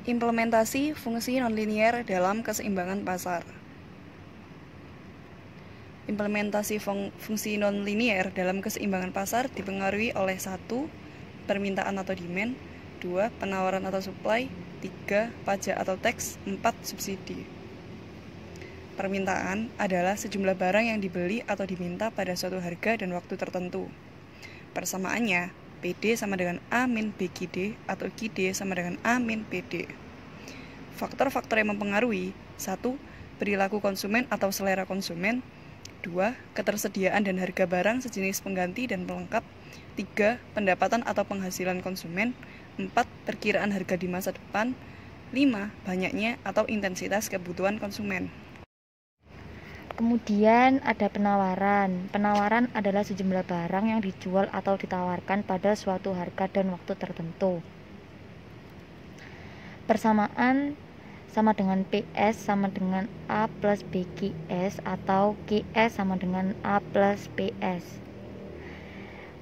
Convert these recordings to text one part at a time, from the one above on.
Implementasi fungsi nonlinier dalam keseimbangan pasar. Implementasi fungsi nonlinier dalam keseimbangan pasar dipengaruhi oleh 1. Permintaan atau demand, 2. Penawaran atau supply, 3. Pajak atau tax, 4. Subsidi. Permintaan adalah sejumlah barang yang dibeli atau diminta pada suatu harga dan waktu tertentu. Persamaannya, PD sama dengan A min B QD atau QD sama dengan A min PD. Faktor-faktor yang mempengaruhi: 1. Perilaku konsumen atau selera konsumen, 2. Ketersediaan dan harga barang sejenis pengganti dan pelengkap, 3. Pendapatan atau penghasilan konsumen, 4. Perkiraan harga di masa depan, 5. Banyaknya atau intensitas kebutuhan konsumen. Kemudian ada penawaran. Penawaran adalah sejumlah barang yang dijual atau ditawarkan pada suatu harga dan waktu tertentu. Persamaan sama dengan PS sama dengan A plus BQS atau QS sama dengan A plus PS.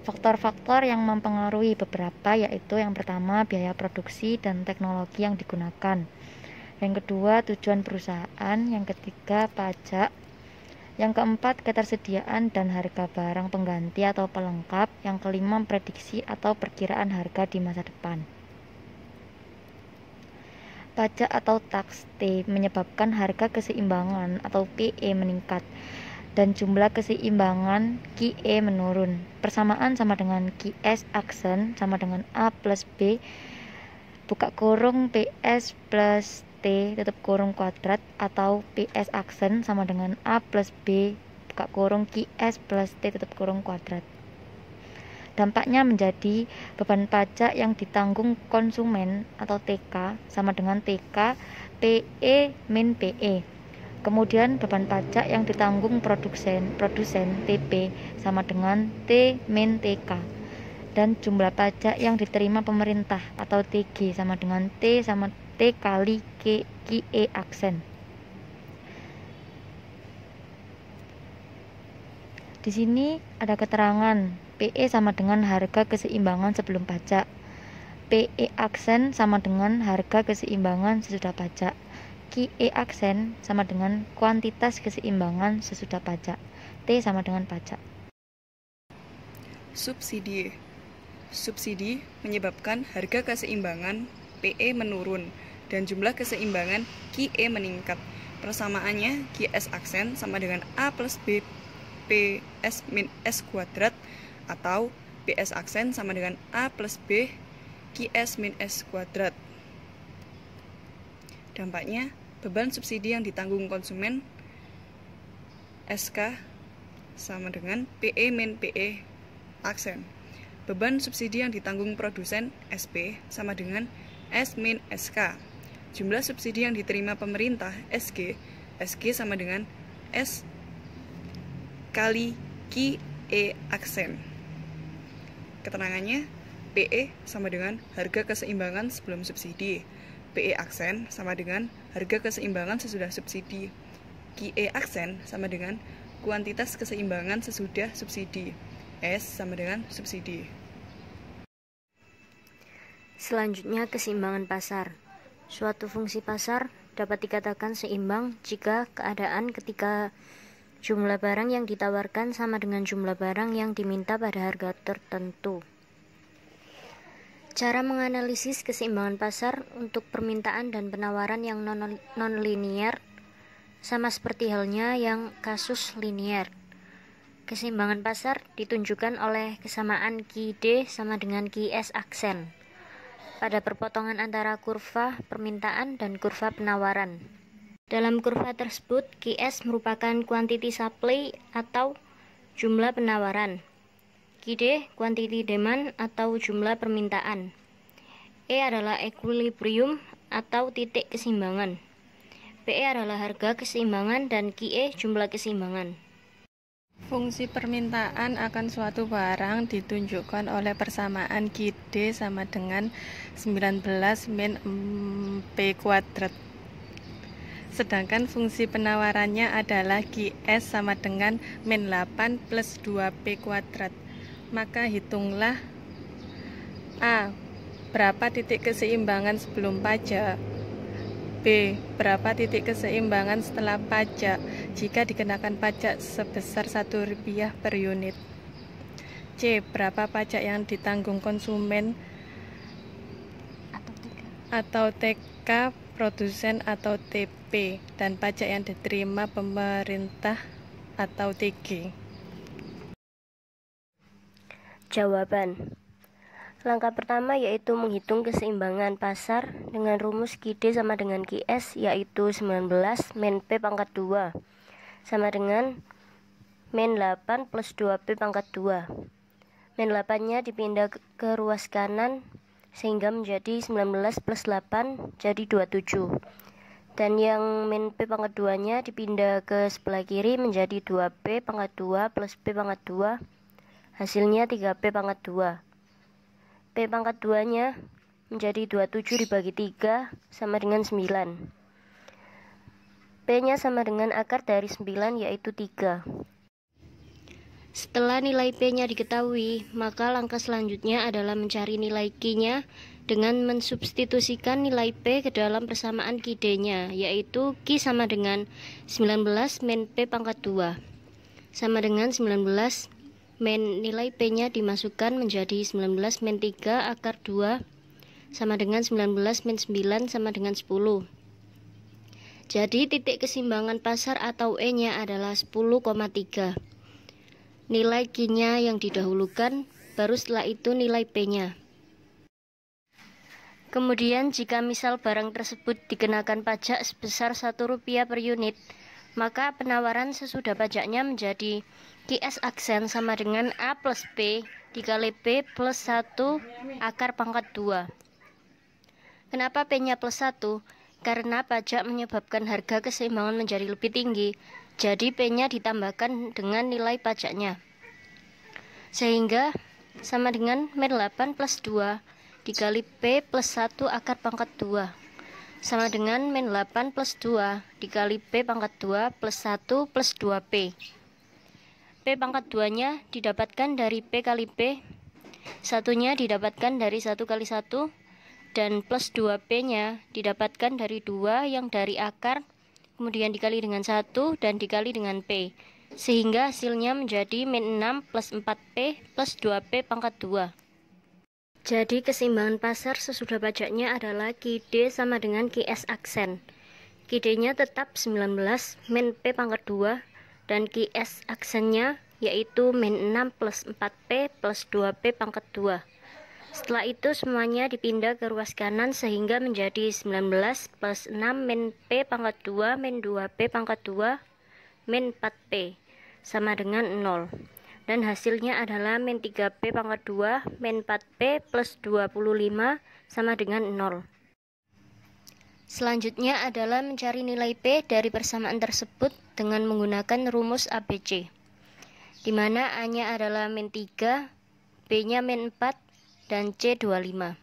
Faktor-faktor yang mempengaruhi beberapa yaitu yang pertama biaya produksi dan teknologi yang digunakan, yang kedua tujuan perusahaan, yang ketiga pajak, yang keempat ketersediaan dan harga barang pengganti atau pelengkap, yang kelima prediksi atau perkiraan harga di masa depan. Pajak atau tax T menyebabkan harga keseimbangan atau PE meningkat dan jumlah keseimbangan QE menurun. Persamaan sama dengan QS aksen sama dengan A plus B buka kurung PS plus T tutup kurung kuadrat atau PS aksen sama dengan A plus B buka kurung QS plus T tutup kurung kuadrat. Dampaknya menjadi beban pajak yang ditanggung konsumen atau TK sama dengan TK PE min PE. Kemudian beban pajak yang ditanggung produsen TP sama dengan T min TK. Dan jumlah pajak yang diterima pemerintah atau TG sama dengan T sama T kali QE aksen. Di sini ada keterangan PE sama dengan harga keseimbangan sebelum pajak. PE aksen sama dengan harga keseimbangan sesudah pajak. QE aksen sama dengan kuantitas keseimbangan sesudah pajak. T sama dengan pajak. Subsidi. Subsidi menyebabkan harga keseimbangan PE menurun dan jumlah keseimbangan QE meningkat. Persamaannya QS aksen sama dengan A plus B PS min S kuadrat atau PS aksen sama dengan A plus B QS min S kuadrat. Dampaknya, beban subsidi yang ditanggung konsumen SK sama dengan PE min PE aksen. Beban subsidi yang ditanggung produsen SP sama dengan S min SK. Jumlah subsidi yang diterima pemerintah SG sama dengan S kali QE aksen. Keterangannya, PE sama dengan harga keseimbangan sebelum subsidi, PE aksen sama dengan harga keseimbangan sesudah subsidi, QE aksen sama dengan kuantitas keseimbangan sesudah subsidi, S sama dengan subsidi. Selanjutnya, keseimbangan pasar. Suatu fungsi pasar dapat dikatakan seimbang jika keadaan ketika jumlah barang yang ditawarkan sama dengan jumlah barang yang diminta pada harga tertentu. Cara menganalisis keseimbangan pasar untuk permintaan dan penawaran yang non-linier sama seperti halnya yang kasus linier. Keseimbangan pasar ditunjukkan oleh kesamaan QD sama dengan QS aksen pada perpotongan antara kurva permintaan dan kurva penawaran. Dalam kurva tersebut, QS merupakan quantity supply atau jumlah penawaran, QD quantity demand atau jumlah permintaan, E adalah equilibrium atau titik keseimbangan, PE adalah harga keseimbangan, dan QE jumlah keseimbangan. Fungsi permintaan akan suatu barang ditunjukkan oleh persamaan QD sama dengan 19 min P kuadrat. Sedangkan fungsi penawarannya adalah QS sama dengan min 8 plus 2P kuadrat. Maka hitunglah A Berapa titik keseimbangan sebelum pajak? B. Berapa titik keseimbangan setelah pajak jika dikenakan pajak sebesar Rp1 per unit? C. Berapa pajak yang ditanggung konsumen atau TK, produsen atau TP, dan pajak yang diterima pemerintah atau TG? Jawaban. Langkah pertama yaitu menghitung keseimbangan pasar dengan rumus QD sama dengan QS, yaitu 19 min P pangkat 2 sama dengan min 8 plus 2P pangkat 2. Min 8-nya dipindah ke ruas kanan sehingga menjadi 19 plus 8 jadi 27. Dan yang min P pangkat 2-nya dipindah ke sebelah kiri menjadi 2P pangkat 2 plus P pangkat 2. Hasilnya 3P pangkat 2. P pangkat 2-nya menjadi 27 dibagi 3 sama dengan 9. P-nya sama dengan akar dari 9 yaitu 3. Setelah nilai P-nya diketahui, maka langkah selanjutnya adalah mencari nilai Q-nya dengan mensubstitusikan nilai P ke dalam persamaan QD-nya, yaitu Q sama dengan 19 min P pangkat 2 sama dengan 19 min nilai P-nya dimasukkan menjadi 19 min 3 akar 2 sama dengan 19 min 9 sama dengan 10. Jadi titik keseimbangan pasar atau E-nya adalah 10,3. Nilai Q-nya yang didahulukan, baru setelah itu nilai P-nya. Kemudian jika misal barang tersebut dikenakan pajak sebesar Rp1 per unit, maka penawaran sesudah pajaknya menjadi QS aksen sama dengan A plus P dikali P plus 1 akar pangkat 2. Kenapa P-nya plus 1? Karena pajak menyebabkan harga keseimbangan menjadi lebih tinggi, jadi P-nya ditambahkan dengan nilai pajaknya. Sehingga sama dengan min 8 plus 2 dikali P plus 1 akar pangkat 2 sama dengan min 8 plus 2 dikali P pangkat 2 plus 1 plus 2P. P pangkat 2-nya didapatkan dari P kali P, satunya didapatkan dari 1 kali 1, dan plus 2P-nya didapatkan dari 2 yang dari akar, kemudian dikali dengan 1 dan dikali dengan P, sehingga hasilnya menjadi min 6 plus 4P plus 2P pangkat 2. Jadi keseimbangan pasar sesudah pajaknya adalah QD sama dengan QS aksen. QD-nya tetap 19 min P pangkat 2 dan QS aksennya yaitu min 6 plus 4P plus 2P pangkat 2. Setelah itu semuanya dipindah ke ruas kanan sehingga menjadi 19 plus 6 min P pangkat 2 min 2P pangkat 2 min 4P sama dengan 0. Dan hasilnya adalah min 3P pangkat 2 min 4P plus 25 sama dengan 0. Selanjutnya adalah mencari nilai P dari persamaan tersebut dengan menggunakan rumus ABC, di mana A-nya adalah min 3, B-nya min 4, dan C 25.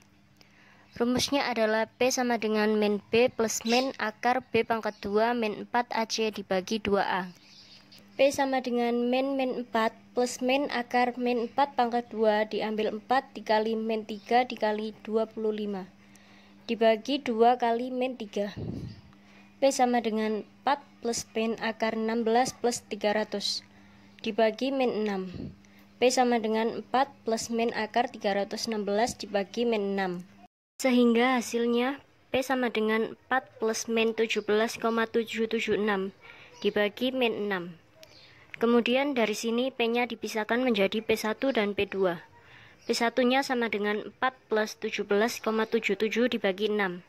Rumusnya adalah P sama dengan min B plus min akar B pangkat 2 min 4 AC dibagi 2A. P sama dengan min 4 plus min akar min 4 pangkat 2 diambil 4 dikali min 3 dikali 25 dibagi 2 kali min 3. P sama dengan 4 plus min akar 16 plus 300 dibagi min 6. P sama dengan 4 plus min akar 316 dibagi min 6. Sehingga hasilnya P sama dengan 4 plus min 17,776 dibagi min 6. Kemudian dari sini P-nya dipisahkan menjadi P1 dan P2. P1-nya sama dengan 4 plus 17,77 dibagi 6.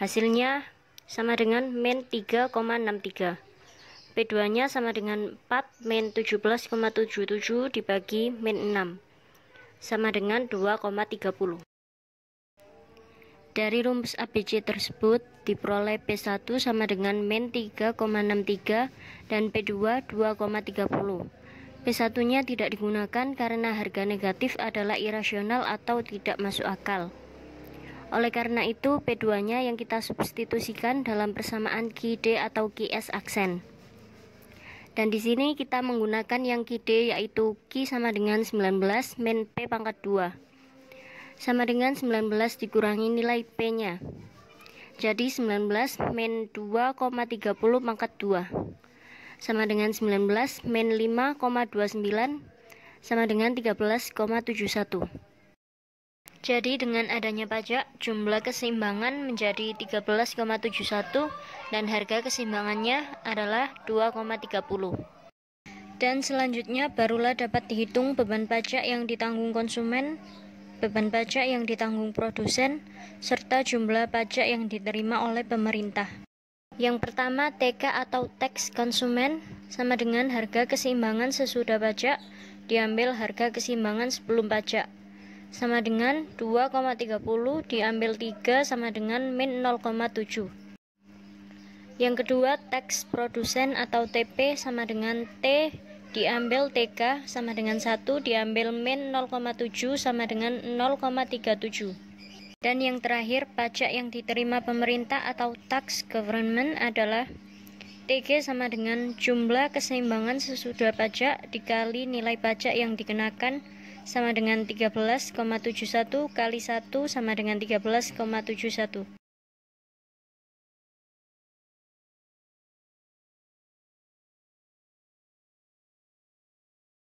Hasilnya sama dengan min 3,63. P2-nya sama dengan 4 min 17,77 dibagi min 6. Sama dengan 2,30. Dari rumus ABC tersebut diperoleh P1 sama dengan min 3,63 dan P2 2,30. P1-nya tidak digunakan karena harga negatif adalah irasional atau tidak masuk akal. Oleh karena itu, P2-nya yang kita substitusikan dalam persamaan QD atau QS aksen. Dan di sini kita menggunakan yang QD yaitu Q sama dengan 19 min P pangkat 2. sama dengan 19 dikurangi nilai P-nya. Jadi 19 min 2,30 pangkat 2 sama dengan 19 min 5,29 sama dengan 13,71. Jadi dengan adanya pajak, jumlah keseimbangan menjadi 13,71 dan harga keseimbangannya adalah 2,30. Dan selanjutnya barulah dapat dihitung beban pajak yang ditanggung konsumen, beban pajak yang ditanggung produsen, serta jumlah pajak yang diterima oleh pemerintah. Yang pertama, TK atau tax konsumen sama dengan harga keseimbangan sesudah pajak diambil harga keseimbangan sebelum pajak, sama dengan 2,30 diambil 3 sama dengan min 0,7. Yang kedua, tax produsen atau TP sama dengan T diambil TK sama dengan 1 diambil min 0,7 sama dengan 0,37. Dan yang terakhir, pajak yang diterima pemerintah atau tax government adalah TG sama dengan jumlah keseimbangan sesudah pajak dikali nilai pajak yang dikenakan sama dengan 13,71 kali 1 sama dengan 13,71.